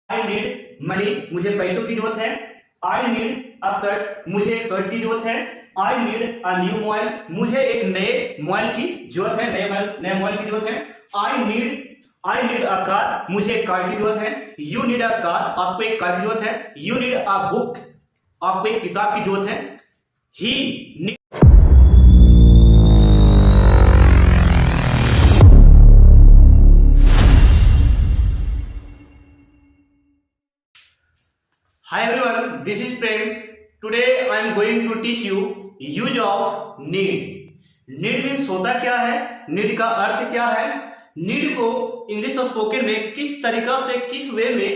आई need money, मुझे पैसों की जरूरत है। आई नीड अ शर्ट, मुझे एक शर्ट की जरूरत है। I need a new mobile, मुझे एक नए मोबाइल की जरूरत है, नए मोबाइल की जरूरत है। आई नीड अ कार, मुझे एक कार की जरूरत है। यू नीड अ कार, आपको एक कार की जरूरत है। यू नीड अ बुक, आपको एक किताब की जरूरत है। ही Hi everyone, this is Prem. Today I am going to teach you use of need. Need means होता क्या है, need का अर्थ क्या है, need को इंग्लिश स्पोकन में किस तरीका से, किस वे में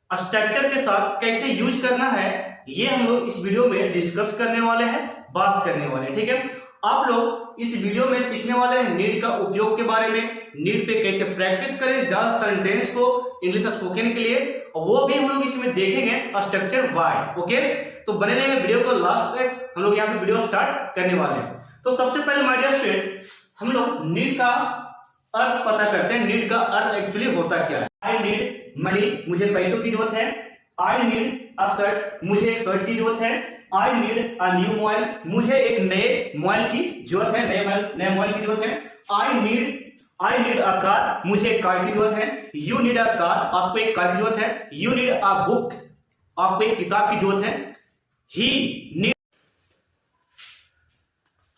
स्ट्रक्चर के साथ कैसे यूज करना है, ये हम लोग इस वीडियो में डिस्कस करने वाले हैं, बात करने वाले हैं। ठीक है, आप लोग इस वीडियो में सीखने वाले हैं नीड का उपयोग के बारे में, नीड पे कैसे प्रैक्टिस करें ज़्यादा सेंटेंस को इंग्लिश स्पोकन के लिए, और वो भी हम लोग इसमें देखेंगे स्ट्रक्चर वाई। ओके, तो बने रहेंगे वीडियो को लास्ट तक, हम लोग यहाँ पे वीडियो स्टार्ट करने वाले हैं। तो सबसे पहले माय डियर स्टूडेंट, हम लोग नीड का अर्थ पता करते हैं। नीड का अर्थ एक्चुअली होता क्या है। आई नीड मनी, मुझे पैसों की जरूरत है। आई नीड अ शर्ट, मुझे एक शर्ट की जरूरत है। I need a new mobile, मुझे एक नए मोबाइल की जरूरत है, नए मोबाइल की जरूरत है। आई नीड अ कार, मुझे एक कार की जरूरत है। यू नीड अ कार, आपको एक कार की जरूरत है। यू नीड अ बुक, आपको एक किताब की जरूरत है। He need.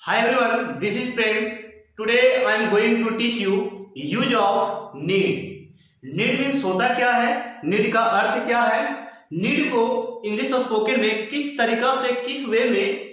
Hi everyone, this is Prem. Today I am going to teach you use of need. Need means होता क्या है, नीड का अर्थ क्या है, नीड को इंग्लिश स्पोकन में किस तरीका से, किस वे में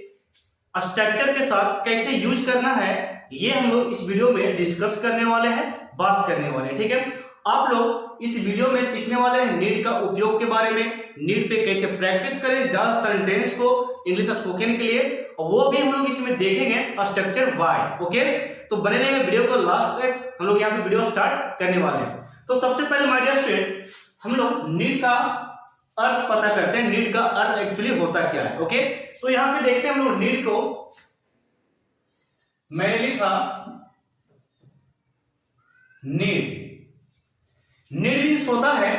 स्ट्रक्चर के साथ कैसे यूज करना है, ये हम लोग इस वीडियो में डिस्कस करने वाले हैं, बात करने वाले हैं। ठीक है, आप लोग इस वीडियो में सीखने वाले हैं नीड का उपयोग के बारे में, नीड पे कैसे प्रैक्टिस करें ज़्यादा सेंटेंस को इंग्लिश स्पोकन के लिए, और वो भी हम लोग इसमें देखेंगे स्ट्रक्चर वाई। ओके, तो बने रहेंगे वीडियो को लास्ट तक, हम लोग यहाँ पे वीडियो स्टार्ट करने वाले हैं। तो सबसे पहले माय डियर स्टूडेंट, हम लोग नीड का अर्थ पता करते हैं। नीड का अर्थ एक्चुअली होता क्या है। ओके, तो यहां पे देखते हैं हम लोग नीड को, मैंने लिखा नीड। नीड मीन्स होता है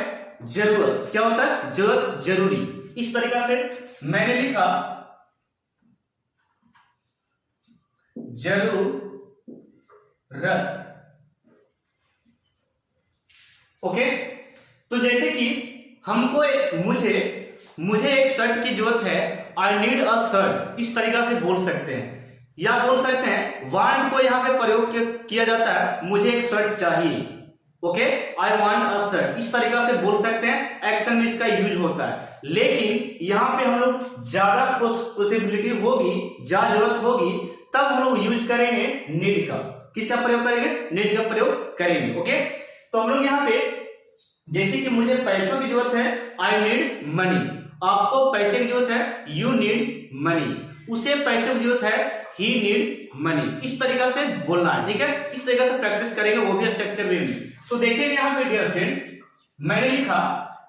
जरूरत। क्या होता है? जरूरत, जरूरी। इस तरीका से मैंने लिखा जरूरत। ओके, तो जैसे कि हमको मुझे एक शर्ट की जरूरत है। आई नीड अ शर्ट, इस तरीका से बोल सकते हैं, या बोल सकते हैं वांट को यहां पे प्रयोग किया जाता है, मुझे एक शर्ट चाहिए। Okay, I want a shirt, इस तरीका से बोल सकते हैं, एक्शन में इसका यूज होता है। लेकिन यहां पे हम लोग ज्यादा पॉसिबिलिटी होगी, ज्यादा जरूरत होगी, तब हम लोग यूज करेंगे नीड का। किसका प्रयोग करेंगे? नीड का प्रयोग करेंगे। ओके, तो हम लोग यहां पे जैसे कि मुझे पैसों की जरूरत है, आई नीड मनी, आपको पैसे की जरूरत है, यू नीड मनी, उसे पैसे की जरूरत है, ही नीड मनी। इस तरीका से बोलना है। ठीक है, इस तरीका से प्रैक्टिस करेंगे, वो भी स्ट्रक्चर वे में। तो देखिए यहाँ पे डियर स्टूडेंट, मैंने लिखा,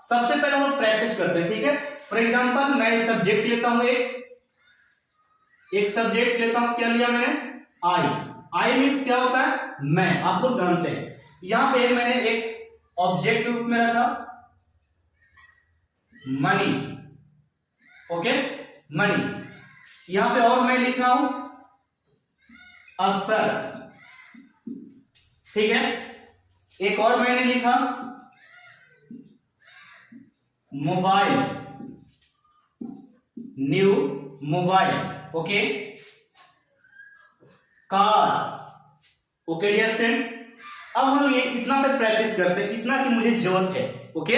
सबसे पहले हम प्रैक्टिस करते हैं। ठीक है, फॉर एग्जाम्पल मैं सब्जेक्ट लेता हूं, एक सब्जेक्ट लेता हूं। क्या लिया मैंने? आई मीन्स क्या होता है? मैं। आप लोग जानते हैं, यहां पे मैंने एक ऑब्जेक्ट रूप में रखा मनी। Okay, money. यहां पे और मैं लिख रहा हूं अ शर्ट। ठीक है, एक और मैंने लिखा mobile, new mobile. Okay, car. Okay dear student, अब हम लोग ये इतना पे प्रैक्टिस करते हैं, इतना कि मुझे जरूरत है। ओके,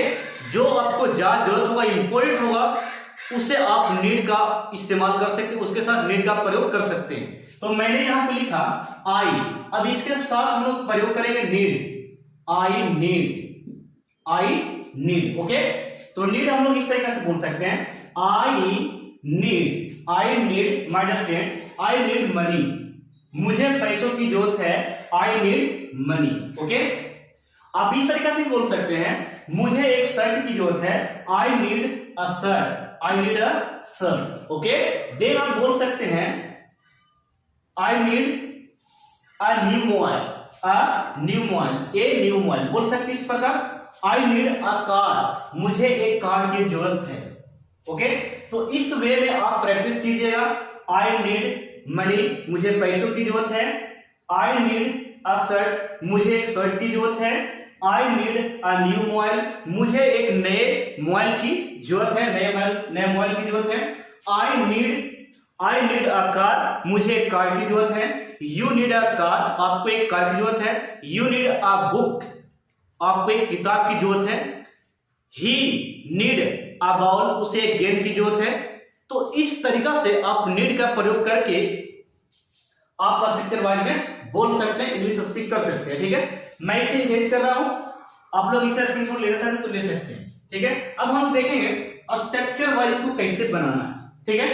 जो आपको ज्यादा जरूरत होगा, इंपॉर्टेंट होगा, उससे आप नीड का इस्तेमाल कर सकते हैं, उसके साथ नीड का प्रयोग कर सकते हैं। तो मैंने यहां पे लिखा आई, अब इसके साथ हम लोग प्रयोग करेंगे नीड। I need. ओके, तो नीड हम लोग इस तरीके से बोल सकते हैं, I need my dear student, I need money, मुझे पैसों की जरूरत है, आई नीड मनी। ओके, आप इस तरीके से बोल सकते हैं, मुझे एक शर्ट की जरूरत है, I need a shirt. Okay, then आप बोल सकते हैं, I need a new mobile, a new mobile बोल सकते हैं इस प्रकार। आई नीड अ कार, मुझे एक कार की जरूरत है। ओके, तो इस वे में आप प्रैक्टिस कीजिएगा। आई नीड मनी, मुझे पैसों की जरूरत है। आई नीड अ शर्ट, मुझे एक शर्ट की जरूरत है। I need a new mobile, मुझे एक नए मोबाइल की जरूरत है, नए मोबाइल की जरूरत है। आई नीड अ कार, मुझे एक कार की जरूरत है। यू नीड अ कार, आपको एक कार की जरूरत है। यू नीड अ बुक, आपको एक किताब की जरूरत है। ही नीड अ बॉल, उसे एक गेंद की जरूरत है। तो इस तरीका से आप नीड का प्रयोग करके आप स्ट्रक्चर वाइज में बोल सकते हैं, इंग्लिश स्पीक कर सकते हैं। ठीक है, मैं इसे इमेज कर रहा हूं, आप लोग इसे स्क्रीनशॉट लेना चाहते हैं तो ले सकते हैं। ठीक है, अब हम देखेंगे स्ट्रक्चर वाइज को कैसे बनाना है। ठीक है,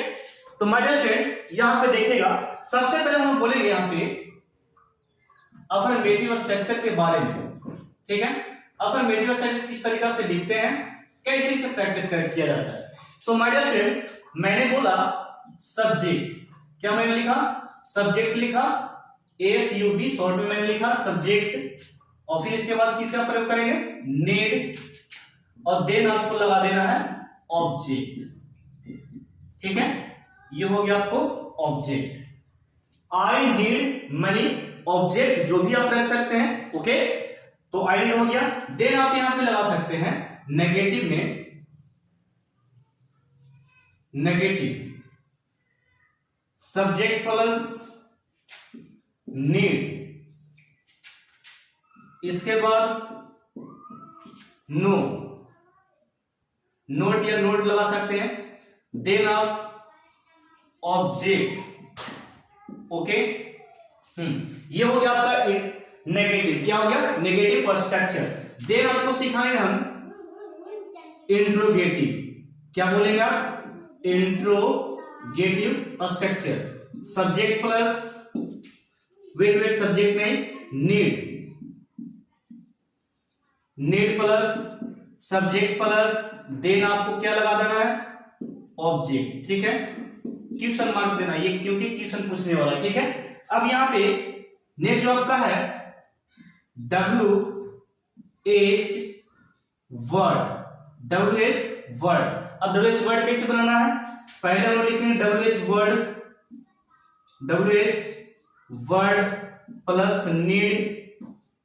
तो माय डियर स्टूडेंट यहां पे देखिएगा, सबसे पहले हम बोलेंगे यहां पे अफर्मेटिव स्ट्रक्चर के बारे में। ठीक है, अफर्मेटिव स्ट्रक्चर किस तरीका से लिखते हैं, कैसे इसे प्रैक्टिस किया जाता है। तो माय डियर स्टूडेंट मैंने बोला सब्जेक्ट, क्या मैंने लिखा, सब्जेक्ट लिखा, SUB शॉर्ट में मैंने लिखा सब्जेक्ट, और फिर इसके बाद किसका प्रयोग करेंगे, नीड, और देन आपको लगा देना है ऑब्जेक्ट। ठीक है, ये हो गया आपको ऑब्जेक्ट। आई नीड मनी, ऑब्जेक्ट जो भी आप रख सकते हैं। ओके, तो आई नीड हो गया। देन आप यहां पे लगा सकते हैं नेगेटिव में, नेगेटिव सब्जेक्ट प्लस नीड, इसके बाद नो, नोट या नोट लगा सकते हैं। देन आप ऑब्जेक्ट। ओके, ये हो गया आपका नेगेटिव, क्या हो गया, नेगेटिव स्ट्रक्चर। देन आपको सिखाएंगे हम इंट्रोगेटिव, क्या बोलेंगे आप, interrogative structure, subject plus wait subject नहीं, need, need plus subject plus then आपको क्या लगा देना है, ऑब्जेक्ट। ठीक है, क्वेश्चन मार्क देना, ये क्योंकि क्वेश्चन पूछने वाला है। ठीक है, अब यहां पे नेक्स्ट जो आपका है WH वर्ड, WH वर्ड। अब WH वर्ड कैसे बनाना है, पहले हम लिखेंगे WH word plus need,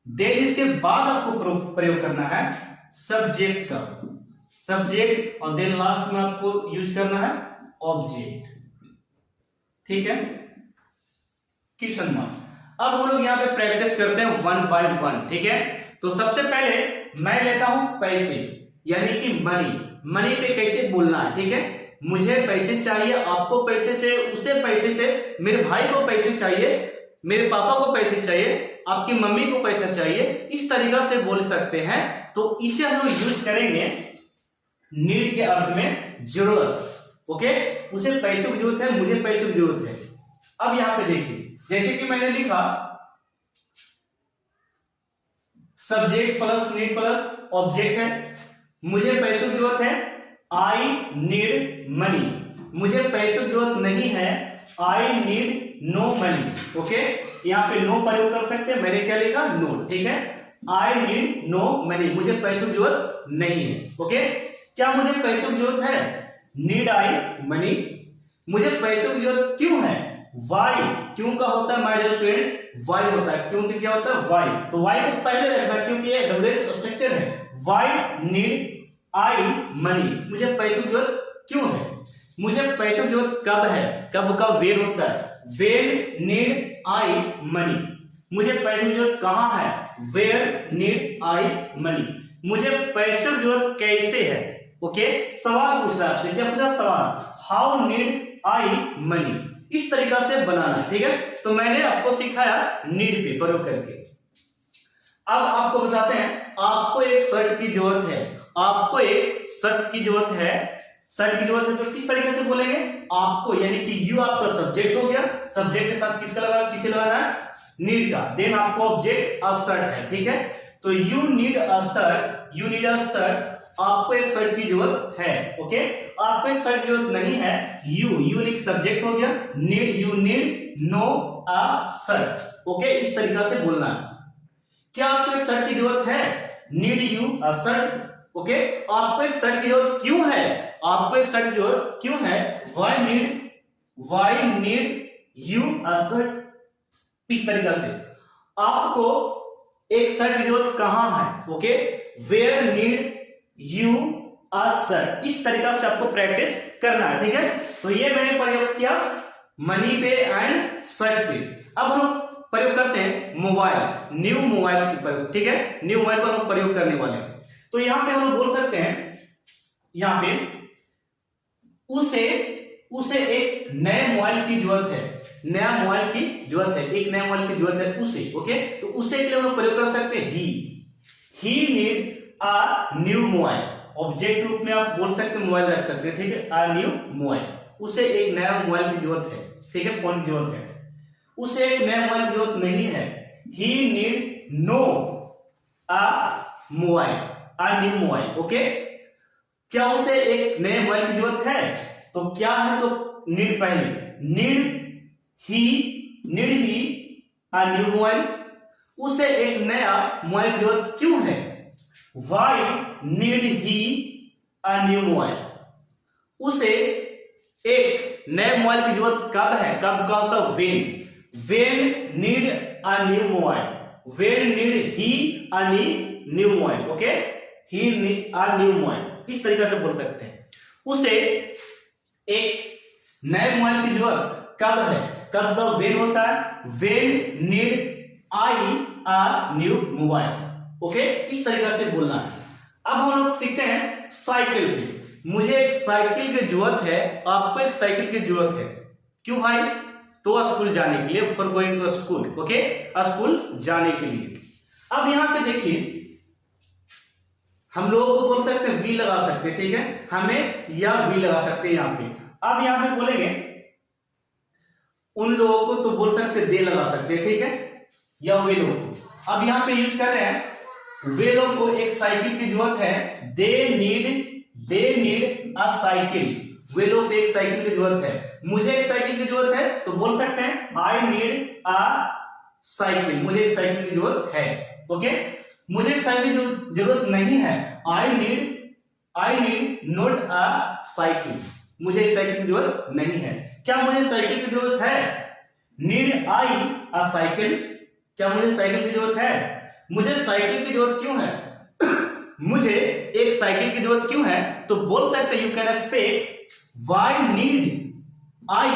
then इसके बाद आपको प्रयोग करना है सब्जेक्ट का, सब्जेक्ट, और देन लास्ट में आपको यूज करना है ऑब्जेक्ट। ठीक है, क्वेश्चन मार्क। अब हम लोग यहां पे प्रैक्टिस करते हैं 1 by 1। ठीक है, तो सबसे पहले मैं लेता हूं पैसे, यानी कि मनी। मनी पे कैसे बोलना है। ठीक है, मुझे पैसे चाहिए, आपको पैसे चाहिए, उसे पैसे चाहिए, मेरे भाई को पैसे चाहिए, मेरे पापा को पैसे चाहिए, आपकी मम्मी को पैसा चाहिए, इस तरीका से बोल सकते हैं। तो इसे हम लोग यूज करेंगे नीड के अर्थ में जरूरत। ओके, उसे पैसे की जरूरत है, मुझे पैसे की जरूरत है। अब यहां पे देखिए, जैसे कि मैंने लिखा subject plus need plus object है, मुझे पैसों की जरूरत है, आई नीड मनी, मुझे पैसों की जरूरत नहीं है, I need no money. Okay, यहां पे नो प्रयोग कर सकते हैं, मैंने क्या लिखा, नो। ठीक है, आई नीड नो मनी, मुझे पैसों की जरूरत नहीं है। ओके, क्या मुझे पैसों की जरूरत है, नीड आई मनी, मुझे पैसों की जरूरत क्यों है, वाई, क्यों का होता है माय डियर स्टूडेंट, वाई होता है, क्योंकि क्या होता है, वाई, तो वाई को पहले रखना क्योंकि ये WH स्ट्रक्चर है। वाई नीड आई मनी, मुझे पैसों की जरूरत क्यों है, मुझे पैसों की जरूरत कब है, कब का वेर होता है, वेर नीड आई मनी, मुझे पैसों की जरूरत कहां है, वेयर नीड आई मनी, मुझे पैसों की जरूरत कैसे है। ओके, सवाल पूछ रहा है आपसे, क्या पूछा सवाल, हाउ नीड आई मनी, इस तरीका से बनाना है। ठीक है, तो मैंने आपको सिखाया नीड पे प्रयोग करके। अब आपको बताते हैं, आपको एक शर्ट की जरूरत है, आपको एक शर्ट की जरूरत है, शर्ट की जरूरत है, तो किस तरीके से बोलेंगे, आपको, यानी कि यू आपका सब्जेक्ट हो गया, सब्जेक्ट के साथ किसका लगाना, किसे लगाना है, नीड का, देन आपको ऑब्जेक्ट अ शर्ट है। ठीक है, तो you need a shirt, you need a shirt, आपको एक शर्ट की जरूरत है। ओके, आपको एक शर्ट की जरूरत नहीं है, यू एक सब्जेक्ट हो गया, need, you need no a shirt. Okay, इस तरीका से बोलना है। क्या आपको एक शर्ट की जरूरत है, need you a shirt. Okay, आपको एक शर्ट की जरूरत क्यों है, आपको एक शर्ट की जरूरत क्यों है, why need you a shirt. इस तरीका से आपको एक शर्ट की जरूरत कहां है, okay, where need you a shirt. इस तरीका से आपको प्रैक्टिस करना है, ठीक है। तो ये मैंने प्रयोग किया मनी पे एंड शर्ट पे। अब हम प्रयोग करते हैं मोबाइल, न्यू मोबाइल की प्रयोग, ठीक है, न्यू मोबाइल पर हम प्रयोग करने वाले हैं। तो यहां पे हम लोग बोल सकते हैं, यहां पे उसे एक नए मोबाइल की जरूरत है, नया मोबाइल की जरूरत है, एक नया मोबाइल की जरूरत है उसे। ओके, तो उसे के लिए हम लोग प्रयोग कर सकते हैं he need a new mobile. Object रूप में आप बोल सकते हैं, मोबाइल रख सकते हैं, ठीक है, अ न्यू मोबाइल। उसे एक नया मोबाइल की जरूरत है, ठीक है, फोन की जरूरत है, उसे एक नया मोबाइल की जरूरत नहीं है। He need no a mobile, a new mobile. Okay, क्या उसे एक नए मोबाइल की जरूरत है, तो क्या है, तो नीड पहले, नीड ही अ न्यू मोबाइल। उसे एक नया मोबाइल की जरूरत क्यों है, why need he a new mobile. उसे एक नए मोबाइल की जरूरत कब है, कब का होता है, when need a new mobile, when need he a new mobile. Okay, he need a new mobile, इस तरीके से बोल सकते हैं। उसे एक नए मोबाइल की जरूरत कब है, कब का वेन होता है, when need I a new mobile. Okay, इस तरीके से बोलना है। अब हम लोग सीखते हैं साइकिल की। मुझे एक साइकिल की जरूरत है, आपको एक साइकिल की जरूरत है, क्यों भाई, तो स्कूल जाने के लिए, for going to school. Okay, school जाने के लिए। अब यहां पे देखिए, हम लोगों को बोल सकते हैं वी लगा सकते हैं, ठीक है, हमें या वी लगा सकते हैं यहां पे। अब यहां पे बोलेंगे उन लोगों को, तो बोल सकते हैं दे लगा सकते हैं, ठीक है, या वे लोग। अब यहां पे यूज कर रहे हैं, वे लोग को एक साइकिल की जरूरत है, दे नीड अ साइकिल। वे लोग को एक साइकिल की जरूरत है, मुझे एक साइकिल की जरूरत है, तो बोल सकते हैं आई नीड अ साइकिल, मुझे एक साइकिल की जरूरत है। ओके, मुझे एक साइकिल की जरूरत नहीं है, I need not a cycle, मुझे एक साइकिल की जरूरत नहीं है। क्या मुझे साइकिल की जरूरत है, नीड आई अ साइकिल, क्या मुझे साइकिल की जरूरत है, मुझे साइकिल की जरूरत क्यों है मुझे एक साइकिल की जरूरत क्यों है, तो बोल सकते you can speak why need I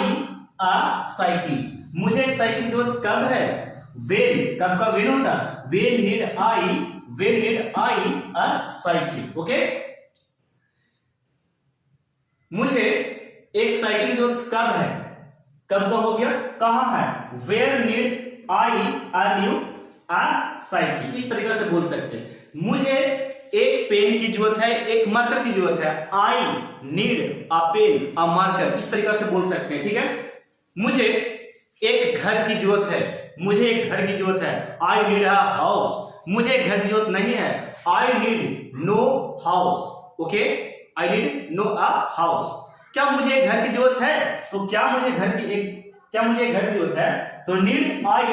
a cycle, मुझे एक साइकिल की जरूरत कब है, वेन, कब का वेन होता, when need I a cycle. Okay, मुझे एक साइकिल की जरूरत कब है, कब का हो गया, कहां है, where need I a new a cycle, इस तरीके से बोल सकते हैं। मुझे एक पेन की जरूरत है, एक मार्कर की जरूरत है, I need a pen a marker, इस तरीके से बोल सकते हैं, ठीक है। मुझे एक घर की जरूरत है, मुझे एक घर की जरूरत है, आई नीड अ हाउस, मुझे एक घर की जरूरत नहीं है, I need no house. Okay, I need no a house. क्या मुझे एक घर की जरूरत है, तो क्या मुझे एक घर की जरूरत है, तो नीड आई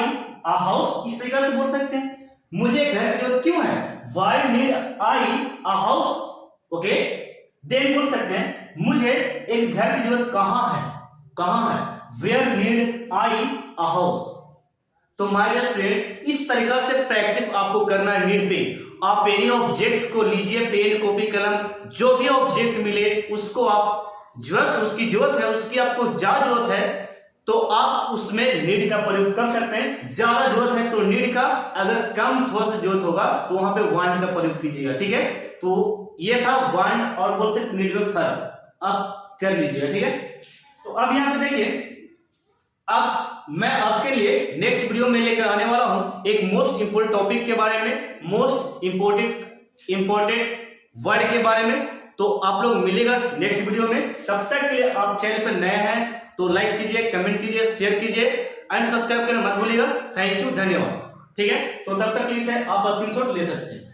अ हाउस, इस तरीके से बोल सकते हैं। मुझे घर की जरूरत क्यों है, why need I a house. Okay, then बोल सकते हैं मुझे एक घर की जरूरत कहां है, where need I a house. तो माय डियर स्टूडेंट, इस तरीका से प्रैक्टिस आपको करना है नीड पे। आप एनी ऑब्जेक्ट को लीजिए, पेन कॉपी कलम, जो भी ऑब्जेक्ट मिले उसको आप उसकी जरूरत है, उसकी आपको ज्यादा जरूरत है तो आप उसमें नीड का प्रयोग कर सकते हैं, ज्यादा जरूरत है तो नीड का, अगर कम थोड़ा सा जरूरत होगा तो वहां पे वांट का प्रयोग कीजिएगा, ठीक है। तो ये था वांट और बोल सकते नीड में फर्क, आप कर लीजिएगा, ठीक है। तो अब यहां पे देखिए, अब मैं आपके लिए नेक्स्ट वीडियो में लेकर आने वाला हूं एक मोस्ट इंपोर्टेंट टॉपिक के बारे में, मोस्ट इंपोर्टेंट वर्ड के बारे में। तो आप लोग मिलेगा नेक्स्ट वीडियो में, तब तक के लिए आप चैनल पर नए हैं तो लाइक कीजिए, कमेंट कीजिए, शेयर कीजिए एंड सब्सक्राइब करना मत भूलिएगा। थैंक यू, धन्यवाद, ठीक है। तो तब तक के लिए आप स्क्रीनशॉट ले सकते हैं।